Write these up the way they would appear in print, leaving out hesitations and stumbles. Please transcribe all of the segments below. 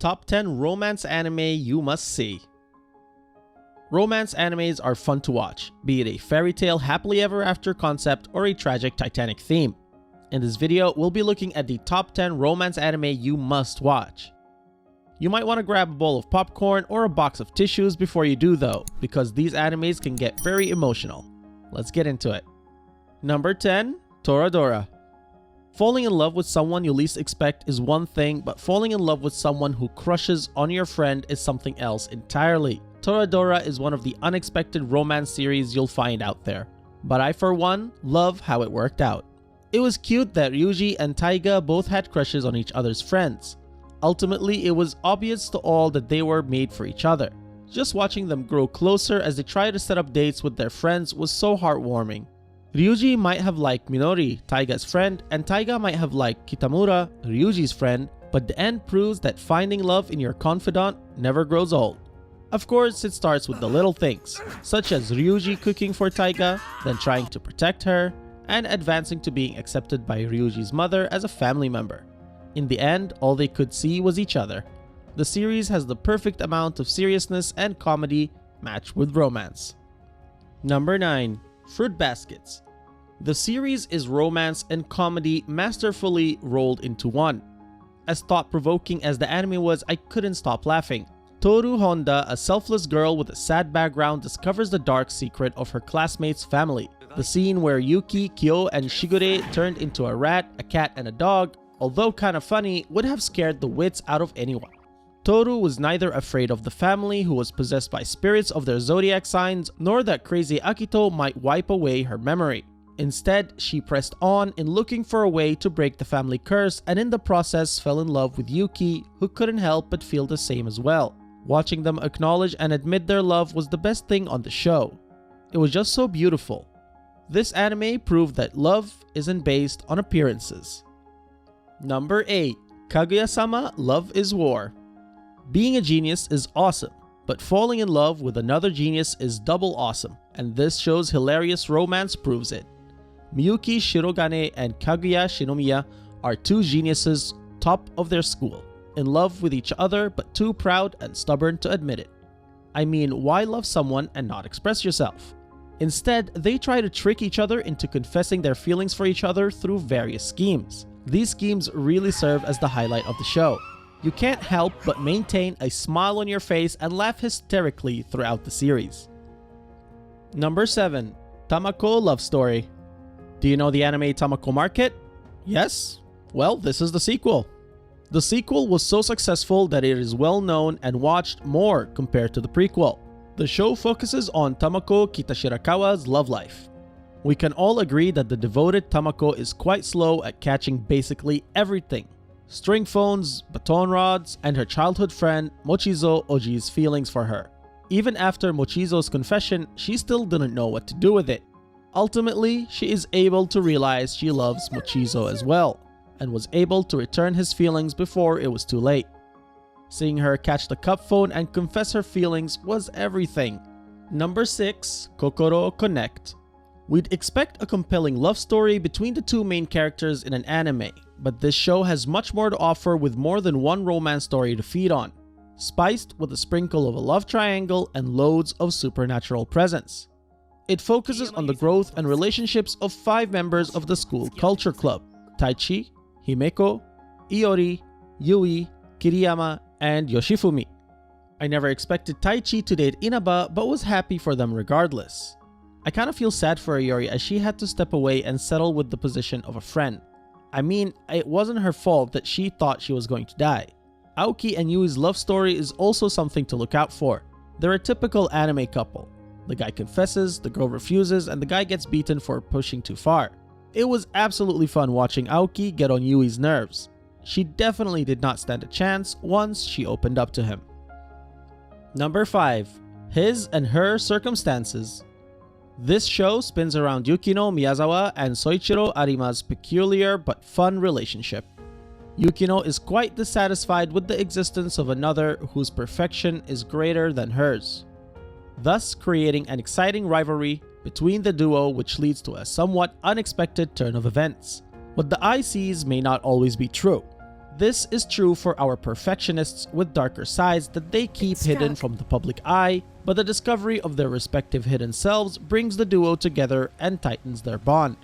Top 10 Romance Anime You Must See. Romance animes are fun to watch, be it a fairy tale happily ever after concept or a tragic Titanic theme. In this video, we'll be looking at the top 10 romance anime you must watch. You might want to grab a bowl of popcorn or a box of tissues before you do though, because these animes can get very emotional. Let's get into it. Number 10. Toradora. Falling in love with someone you least expect is one thing, but falling in love with someone who crushes on your friend is something else entirely. Toradora is one of the unexpected romance series you'll find out there, but I for one love how it worked out. It was cute that Ryuji and Taiga both had crushes on each other's friends. Ultimately, it was obvious to all that they were made for each other. Just watching them grow closer as they try to set up dates with their friends was so heartwarming. Ryuji might have liked Minori, Taiga's friend, and Taiga might have liked Kitamura, Ryuji's friend, but the end proves that finding love in your confidant never grows old. Of course, it starts with the little things, such as Ryuji cooking for Taiga, then trying to protect her, and advancing to being accepted by Ryuji's mother as a family member. In the end, all they could see was each other. The series has the perfect amount of seriousness and comedy matched with romance. Number 9. Fruit Baskets. The series is romance and comedy masterfully rolled into one. As thought-provoking as the anime was, I couldn't stop laughing. Toru Honda, a selfless girl with a sad background, discovers the dark secret of her classmate's family. The scene where Yuki, Kyo, and Shigure turned into a rat, a cat, and a dog, although kinda funny, would have scared the wits out of anyone. Toru was neither afraid of the family who was possessed by spirits of their zodiac signs, nor that crazy Akito might wipe away her memory. Instead, she pressed on in looking for a way to break the family curse, and in the process fell in love with Yuki, who couldn't help but feel the same as well. Watching them acknowledge and admit their love was the best thing on the show. It was just so beautiful. This anime proved that love isn't based on appearances. Number 8. Kaguya-sama Love is War. Being a genius is awesome, but falling in love with another genius is double awesome, and this show's hilarious romance proves it. Miyuki Shirogane and Kaguya Shinomiya are two geniuses top of their school, in love with each other but too proud and stubborn to admit it. I mean, why love someone and not express yourself? Instead, they try to trick each other into confessing their feelings for each other through various schemes. These schemes really serve as the highlight of the show. You can't help but maintain a smile on your face and laugh hysterically throughout the series. Number 7. Tamako Love Story. Do you know the anime Tamako Market? Yes? Well, this is the sequel. The sequel was so successful that it is well known and watched more compared to the prequel. The show focuses on Tamako Kitashirakawa's love life. We can all agree that the devoted Tamako is quite slow at catching basically everything. String phones, baton rods, and her childhood friend Mochizo Oji's feelings for her. Even after Mochizo's confession, she still didn't know what to do with it. Ultimately, she is able to realize she loves Mochizo as well, and was able to return his feelings before it was too late. Seeing her catch the cup phone and confess her feelings was everything. Number 6. Kokoro Connect. We'd expect a compelling love story between the two main characters in an anime, but this show has much more to offer with more than one romance story to feed on, spiced with a sprinkle of a love triangle and loads of supernatural presence. It focuses on the growth and relationships of 5 members of the school culture club: Taichi, Himeko, Iori, Yui, Kiriyama, and Yoshifumi. I never expected Taichi to date Inaba, but was happy for them regardless. I kinda feel sad for Iori as she had to step away and settle with the position of a friend. I mean, it wasn't her fault that she thought she was going to die. Aoki and Yui's love story is also something to look out for. They're a typical anime couple. The guy confesses, the girl refuses, and the guy gets beaten for pushing too far. It was absolutely fun watching Aoki get on Yui's nerves. She definitely did not stand a chance once she opened up to him. Number 5. His and Her Circumstances. This show spins around Yukino Miyazawa and Soichiro Arima's peculiar but fun relationship. Yukino is quite dissatisfied with the existence of another whose perfection is greater than hers, thus creating an exciting rivalry between the duo, which leads to a somewhat unexpected turn of events. What the eye sees may not always be true. This is true for our perfectionists with darker sides that they keep hidden from the public eye, but the discovery of their respective hidden selves brings the duo together and tightens their bond.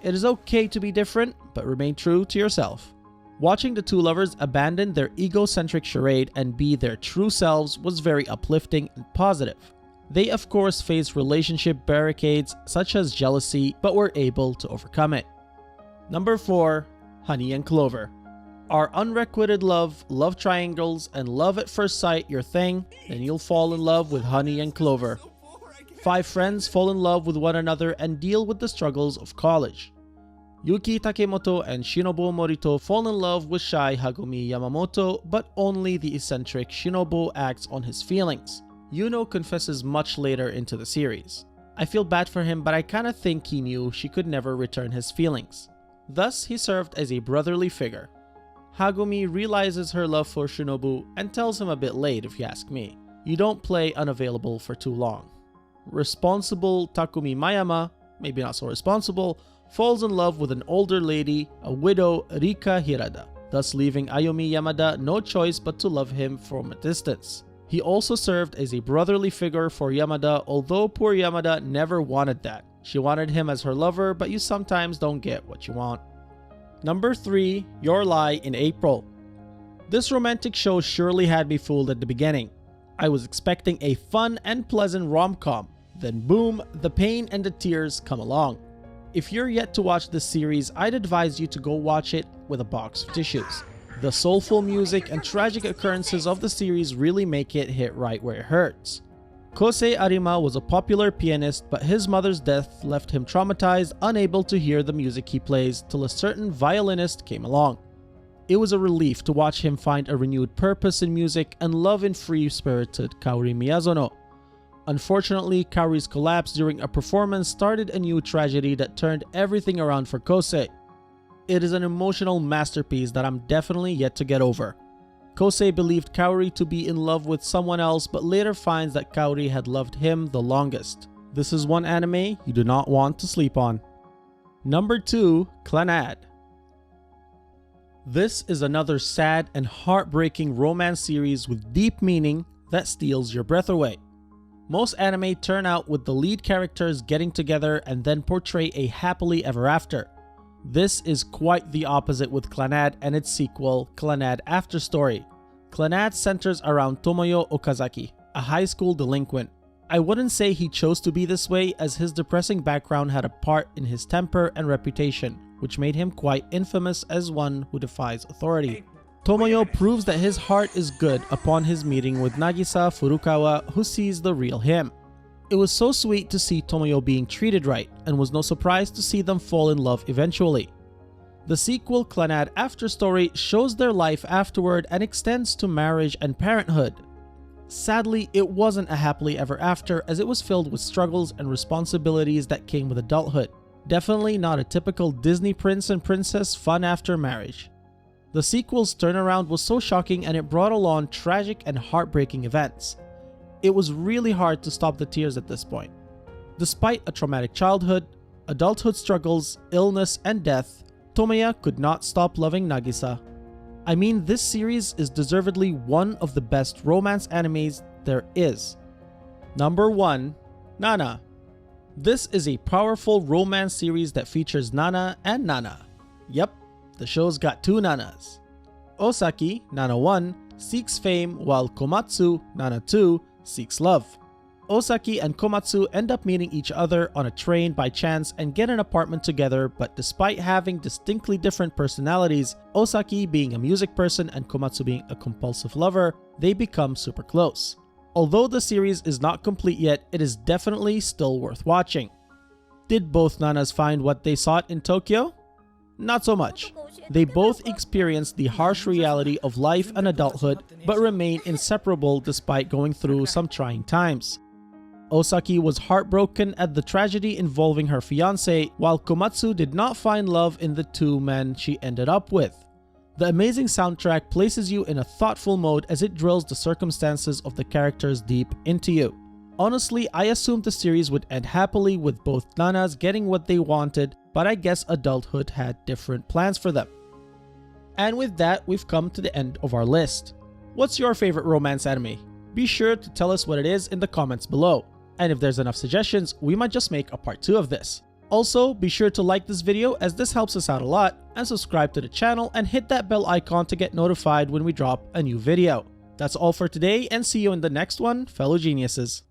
It is okay to be different, but remain true to yourself. Watching the two lovers abandon their egocentric charade and be their true selves was very uplifting and positive. They of course faced relationship barricades such as jealousy, but were able to overcome it. Number 4. Honey and Clover. Are unrequited love, love triangles, and love at first sight your thing? Then you'll fall in love with Honey and Clover. 5 friends fall in love with one another and deal with the struggles of college. Yuki Takemoto and Shinobu Morito fall in love with shy Hagumi Yamamoto, but only the eccentric Shinobu acts on his feelings. Yuno confesses much later into the series. I feel bad for him, but I kinda think he knew she could never return his feelings. Thus, he served as a brotherly figure. Hagumi realizes her love for Shinobu and tells him a bit late if you ask me. You don't play unavailable for too long. Responsible Takumi Mayama, maybe not so responsible, falls in love with an older lady, a widow Rika Hirada, thus leaving Ayumi Yamada no choice but to love him from a distance. He also served as a brotherly figure for Yamada, although poor Yamada never wanted that. She wanted him as her lover, but you sometimes don't get what you want. Number 3. Your Lie in April. This romantic show surely had me fooled at the beginning. I was expecting a fun and pleasant rom-com, then boom, the pain and the tears come along. If you're yet to watch this series, I'd advise you to go watch it with a box of tissues. The soulful music and tragic occurrences of the series really make it hit right where it hurts. Kosei Arima was a popular pianist, but his mother's death left him traumatized, unable to hear the music he plays till a certain violinist came along. It was a relief to watch him find a renewed purpose in music and love in free-spirited Kaori Miyazono. Unfortunately, Kaori's collapse during a performance started a new tragedy that turned everything around for Kosei. It is an emotional masterpiece that I'm definitely yet to get over. Kosei believed Kaori to be in love with someone else, but later finds that Kaori had loved him the longest. This is one anime you do not want to sleep on. Number 2. Clannad. This is another sad and heartbreaking romance series with deep meaning that steals your breath away. Most anime turn out with the lead characters getting together and then portray a happily ever after. This is quite the opposite with Clannad and its sequel, Clannad After Story. Clannad centers around Tomoyo Okazaki, a high school delinquent. I wouldn't say he chose to be this way, as his depressing background had a part in his temper and reputation, which made him quite infamous as one who defies authority. Tomoyo proves that his heart is good upon his meeting with Nagisa Furukawa, who sees the real him. It was so sweet to see Tomoyo being treated right, and was no surprise to see them fall in love eventually. The sequel, Clannad After Story, shows their life afterward and extends to marriage and parenthood. Sadly, it wasn't a happily ever after, as it was filled with struggles and responsibilities that came with adulthood. Definitely not a typical Disney prince and princess fun after marriage. The sequel's turnaround was so shocking, and it brought along tragic and heartbreaking events. It was really hard to stop the tears at this point. Despite a traumatic childhood, adulthood struggles, illness, and death, Tomoya could not stop loving Nagisa. I mean, this series is deservedly one of the best romance animes there is. Number 1. Nana. This is a powerful romance series that features Nana and Nana. Yep, the show's got 2 Nanas. Osaki, Nana 1, seeks fame, while Komatsu, Nana 2, seeks love. Osaki and Komatsu end up meeting each other on a train by chance and get an apartment together, but despite having distinctly different personalities, Osaki being a music person and Komatsu being a compulsive lover, they become super close. Although the series is not complete yet, it is definitely still worth watching. Did both Nanas find what they sought in Tokyo? Not so much. They both experienced the harsh reality of life and adulthood, but remain inseparable despite going through some trying times. Osaki was heartbroken at the tragedy involving her fiancé, while Komatsu did not find love in the 2 men she ended up with. The amazing soundtrack places you in a thoughtful mode as it drills the circumstances of the characters deep into you. Honestly, I assumed the series would end happily with both Nanas getting what they wanted, but I guess adulthood had different plans for them. And with that, we've come to the end of our list. What's your favorite romance anime? Be sure to tell us what it is in the comments below. And if there's enough suggestions, we might just make a part 2 of this. Also, be sure to like this video as this helps us out a lot, and subscribe to the channel and hit that bell icon to get notified when we drop a new video. That's all for today, and see you in the next one, fellow geniuses.